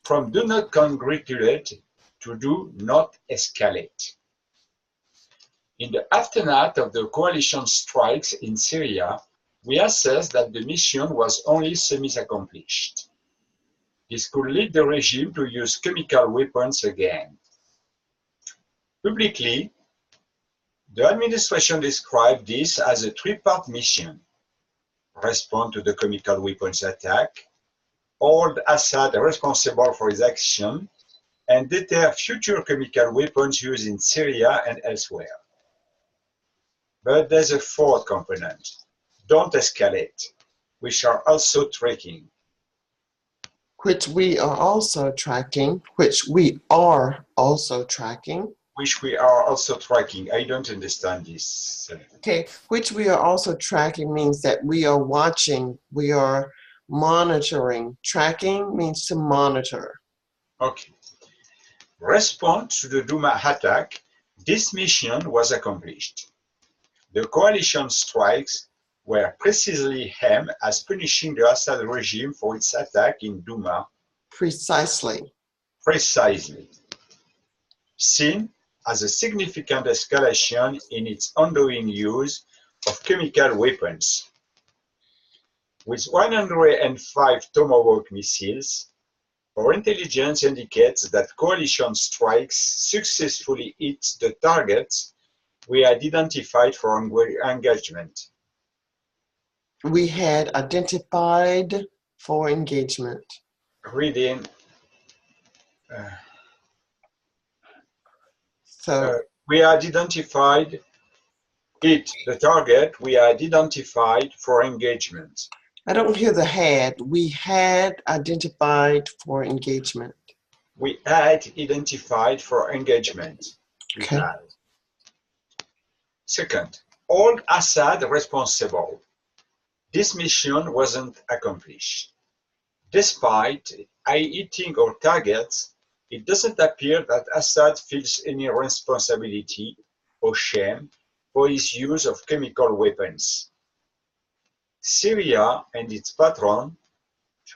from do not congratulate to do not escalate. In the aftermath of the coalition strikes in Syria, we assessed that the mission was only semi-accomplished. This could lead the regime to use chemical weapons again. Publicly, the administration described this as a three-part mission: respond to the chemical weapons attack, hold Assad responsible for his action, and deter future chemical weapons used in Syria and elsewhere. But there's a fourth component: don't escalate, which are also tracking. Which we are also tracking. Which we are also tracking. I don't understand this. Okay, which we are also tracking means that we are watching, we are monitoring. Tracking means to monitor. Okay. Response to the Douma attack, this mission was accomplished. The coalition strikes were precisely aimed at punishing the Assad regime for its attack in Douma. Precisely. Seen as a significant escalation in its ongoing use of chemical weapons. With 105 Tomahawk missiles, our intelligence indicates that coalition strikes successfully hit the targets we had identified for engagement. We had identified for engagement. Reading. We had identified the target we had identified for engagement. I don't hear the had. We had identified for engagement. We had identified for engagement. Okay. Second, hold Assad responsible. This mission wasn't accomplished. Despite hitting our targets, it doesn't appear that Assad feels any responsibility or shame for his use of chemical weapons. Syria and its patron,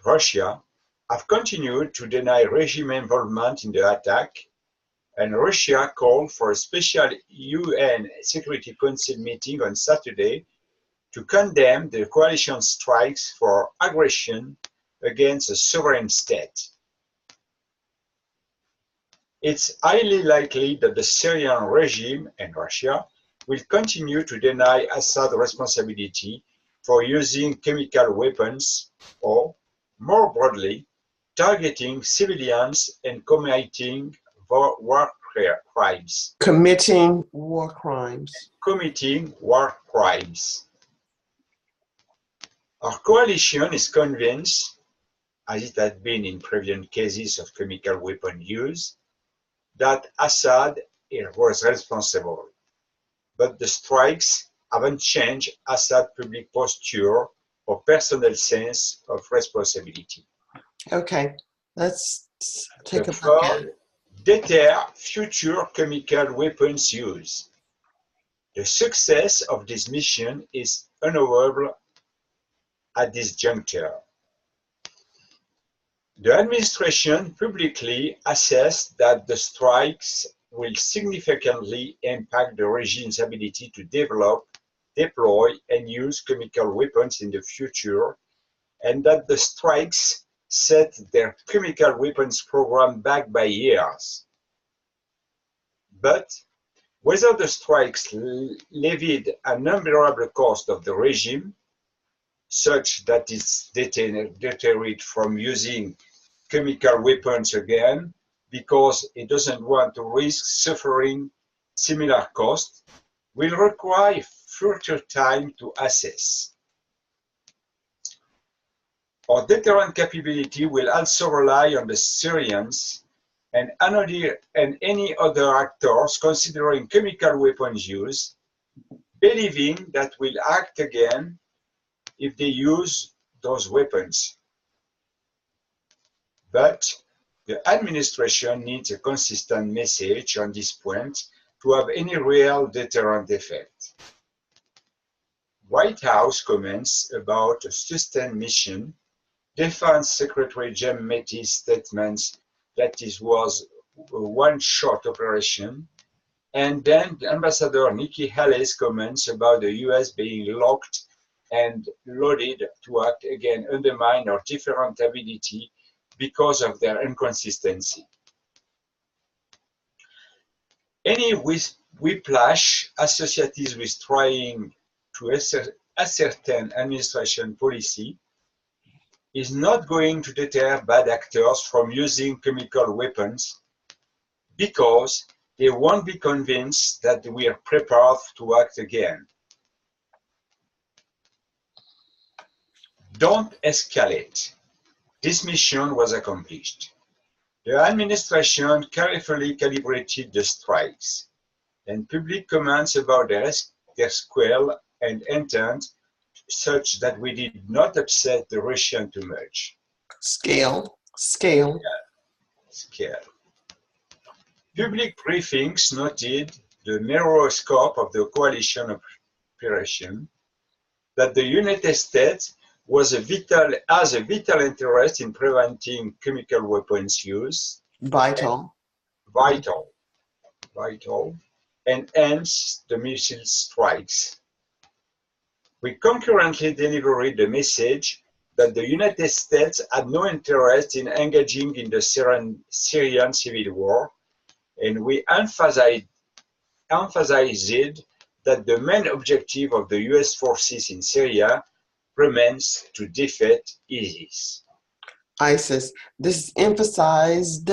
Russia, have continued to deny regime involvement in the attack, and Russia called for a special UN Security Council meeting on Saturday to condemn the coalition strikes for aggression against a sovereign state. It's highly likely that the Syrian regime and Russia will continue to deny Assad responsibility for using chemical weapons or, more broadly, targeting civilians and committing war crimes. Committing war crimes. Our coalition is convinced, as it had been in previous cases of chemical weapon use, that Assad was responsible. But the strikes haven't changed Assad's public posture or personal sense of responsibility. Okay, let's take a look at it. Deter future chemical weapons use. The success of this mission is unknowable at this juncture. The administration publicly assessed that the strikes will significantly impact the regime's ability to develop, deploy, and use chemical weapons in the future, and that the strikes set their chemical weapons program back by years. But whether the strikes levied an unbearable cost of the regime, such that it's deterred from using chemical weapons again because it doesn't want to risk suffering similar costs, will require further time to assess. Our deterrent capability will also rely on the Syrians and any other actors considering chemical weapons use, believing that we'll act again if they use those weapons. But the administration needs a consistent message on this point to have any real deterrent effect. White House comments about a sustained mission Defense Secretary Jim Mattis' statements that this was a one-shot operation, and then Ambassador Nikki Haley's comments about the US being locked and loaded to act again undermine our different ability because of their inconsistency. Any whiplash associated with trying to ascertain administration policy is not going to deter bad actors from using chemical weapons because they won't be convinced that we are prepared to act again. Don't escalate. This mission was accomplished. The administration carefully calibrated the strikes, and public comments about their scale and intent such that we did not upset the Russians too much. Scale. Yeah, scale. Public briefings noted the narrow scope of the coalition operation, that the United States has a vital interest in preventing chemical weapons use. Vital, and hence the missile strikes. We concurrently delivered the message that the United States had no interest in engaging in the Syrian civil war, and we emphasized that the main objective of the US forces in Syria remains to defeat ISIS. This is emphasized.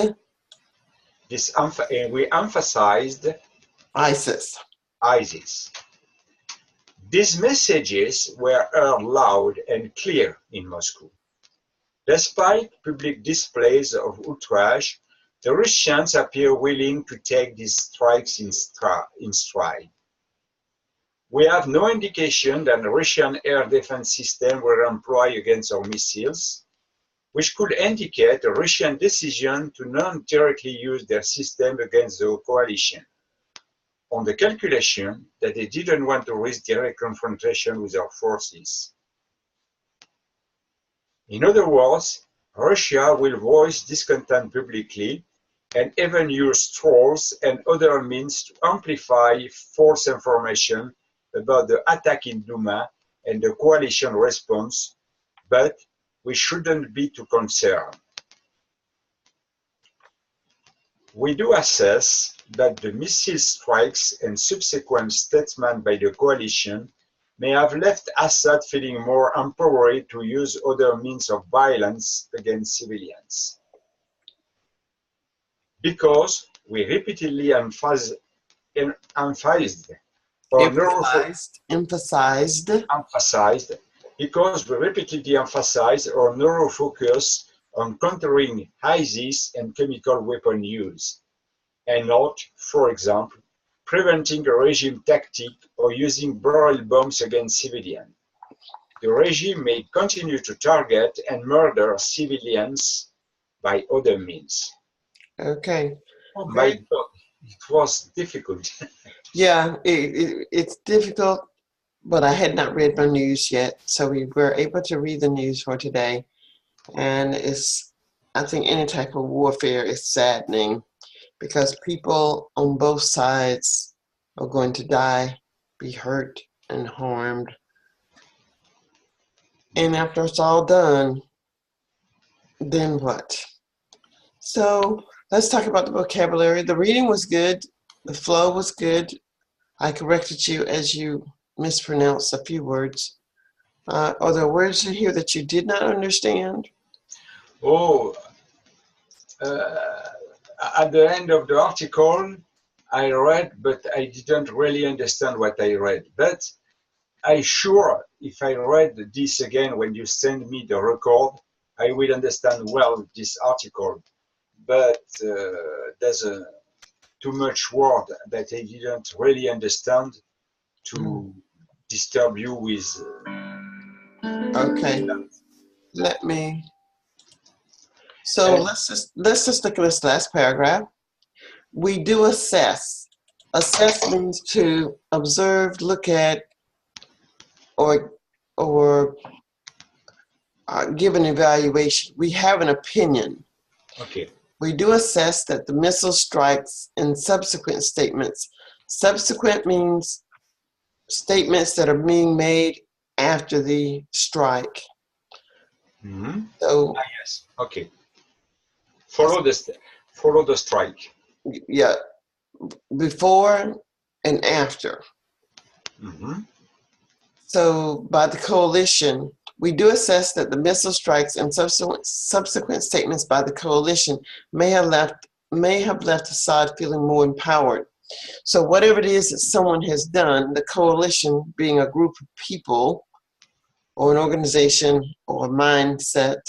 We emphasized ISIS. These messages were heard loud and clear in Moscow. Despite public displays of outrage, the Russians appear willing to take these strikes in stride. We have no indication that the Russian air defense system were employed against our missiles, which could indicate a Russian decision to not directly use their system against the coalition, on the calculation that they didn't want to risk direct confrontation with our forces. In other words, Russia will voice discontent publicly and even use trolls and other means to amplify false information about the attack in Duma and the coalition response, but we shouldn't be too concerned. We do assess that the missile strikes and subsequent statements by the coalition may have left Assad feeling more empowered to use other means of violence against civilians. Because we repeatedly emphasized because we repeatedly emphasized our narrow focus on countering ISIS and chemical weapon use, and not, for example, preventing a regime tactic or using barrel bombs against civilians. The regime may continue to target and murder civilians by other means. Okay. My God, it was difficult. Yeah, it's difficult, but I had not read my news yet, so we were able to read the news for today. And I think any type of warfare is saddening because people on both sides are going to die, be hurt and harmed. And after it's all done, then what? So let's talk about the vocabulary. The reading was good. The flow was good. I corrected you as you mispronounced a few words. Are there words in here that you did not understand? Oh, at the end of the article, I read, but I didn't really understand what I read. But I sure, if I read this again when you send me the record, I will understand well this article. But there's too much word that I didn't really understand to disturb you with. Okay, let me. So let's just look at this last paragraph. We do assess. Assess means to observe, look at, or give an evaluation. We have an opinion. Okay. We do assess that the missile strikes and subsequent statements. Subsequent means statements that are being made after the strike. Mm-hmm. So, Yes. Okay. Follow the strike. yeah, before and after. Mm-hmm. So, by the coalition, we do assess that the missile strikes and subsequent statements by the coalition may have left Assad feeling more empowered. So, whatever it is that someone has done, the coalition, being a group of people or an organization or a mindset,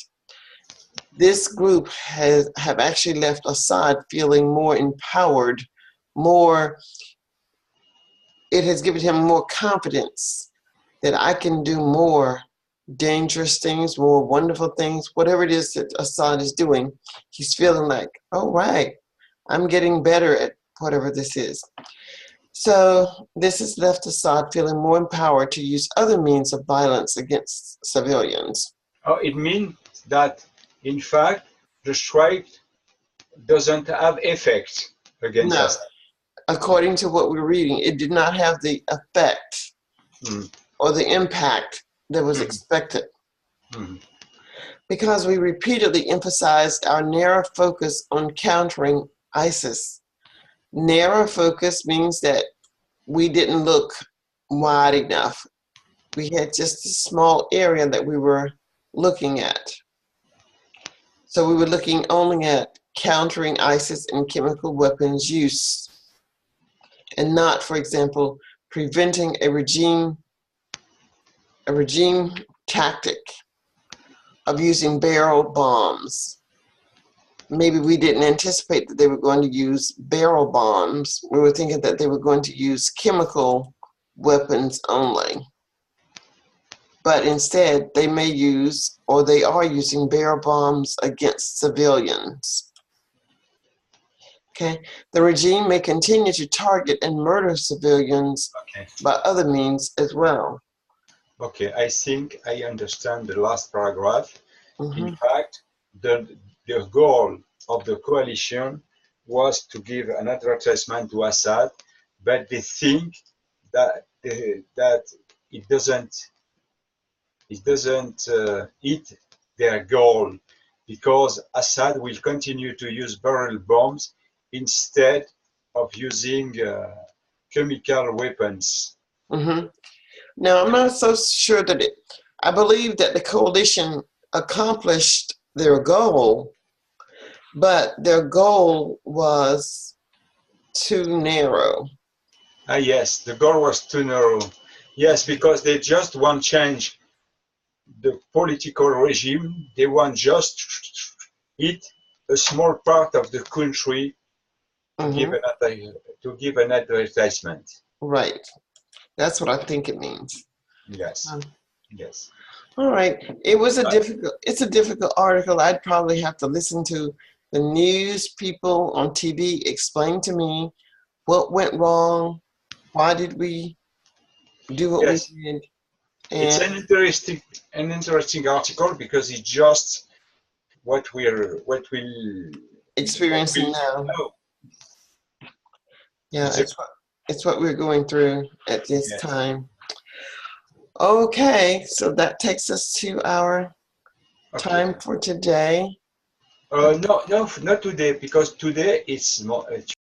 this group have actually left Assad feeling more empowered, it has given him more confidence that I can do more dangerous things, more wonderful things, whatever it is that Assad is doing. He's feeling like, oh, right, I'm getting better at whatever this is. So this has left Assad feeling more empowered to use other means of violence against civilians. Oh, it means that, in fact, the strike doesn't have effect against No, us. according to what we're reading, it did not have the effect or the impact that was expected. Because we repeatedly emphasized our narrow focus on countering ISIS. Narrow focus means that we didn't look wide enough. We had just a small area that we were looking at. So we were looking only at countering ISIS and chemical weapons use, and not, for example, preventing a regime tactic of using barrel bombs. Maybe we didn't anticipate that they were going to use barrel bombs. We were thinking that they were going to use chemical weapons only. But instead, they may use, or they are using, barrel bombs against civilians. Okay, the regime may continue to target and murder civilians by other means as well. Okay, I think I understand the last paragraph. In fact, the goal of the coalition was to give an advertisement to Assad, but they think that it doesn't hit their goal, because Assad will continue to use barrel bombs instead of using chemical weapons. Now, I'm not so sure that I believe that the coalition accomplished their goal, but their goal was too narrow. Yes, the goal was too narrow. Yes, because they just want change the political regime. They want just hit a small part of the country to give an advertisement. Right. That's what I think it means. Yes. Yes. All right. It's a difficult article. I'd probably have to listen to the news people on TV explain to me what went wrong, why did we do what we did. And it's an interesting article, because it's just what we're experiencing now. Yeah, it's what we're going through at this time. Okay, so that takes us to our time for today. No, not today, because today it's more.